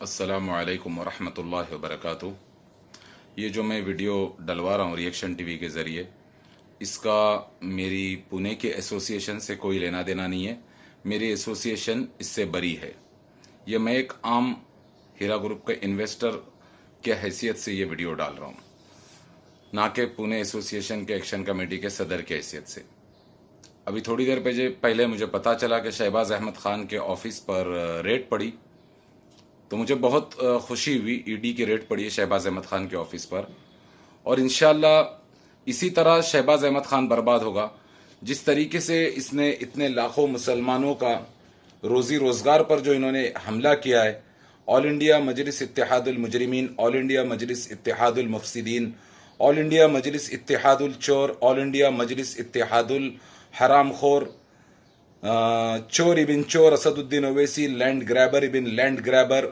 अस्सलामु अलैकुम वरहमतुल्लाहि वबरकातुह। ये जो मैं वीडियो डलवा रहा हूँ रिएक्शन टीवी के ज़रिए, इसका मेरी पुणे के एसोसिएशन से कोई लेना देना नहीं है। मेरी एसोसिएशन इससे बरी है। ये मैं एक आम हीरा ग्रुप के इन्वेस्टर के हैसियत से ये वीडियो डाल रहा हूँ, ना कि पुणे एसोसिएशन के एक्शन कमेटी के सदर की हैसियत से। अभी थोड़ी देर पहले मुझे पता चला कि शहबाज अहमदखान के ऑफिस पर रेड पड़ी, तो मुझे बहुत खुशी हुई। ईडी की रेड पड़ी है शहबाज अहमदखान के ऑफिस पर, और इंशाल्लाह इसी तरह शहबाज अहमदखान बर्बाद होगा। जिस तरीके से इसने इतने लाखों मुसलमानों का रोज़ी रोज़गार पर जो इन्होंने हमला किया है, ऑल इंडिया मजलिस इत्तेहादुल मुजरिमीन, ऑल इंडिया मजलिस इत्तेहादुल मुफसिदीन, ऑल इंडिया मजलिस इत्तेहादुल चोर, ऑल इंडिया मजलिस इत्तेहादुल हरामखोर, चोर इबिन चोर Asaduddin Owaisi, land grabber Ibn land grabber,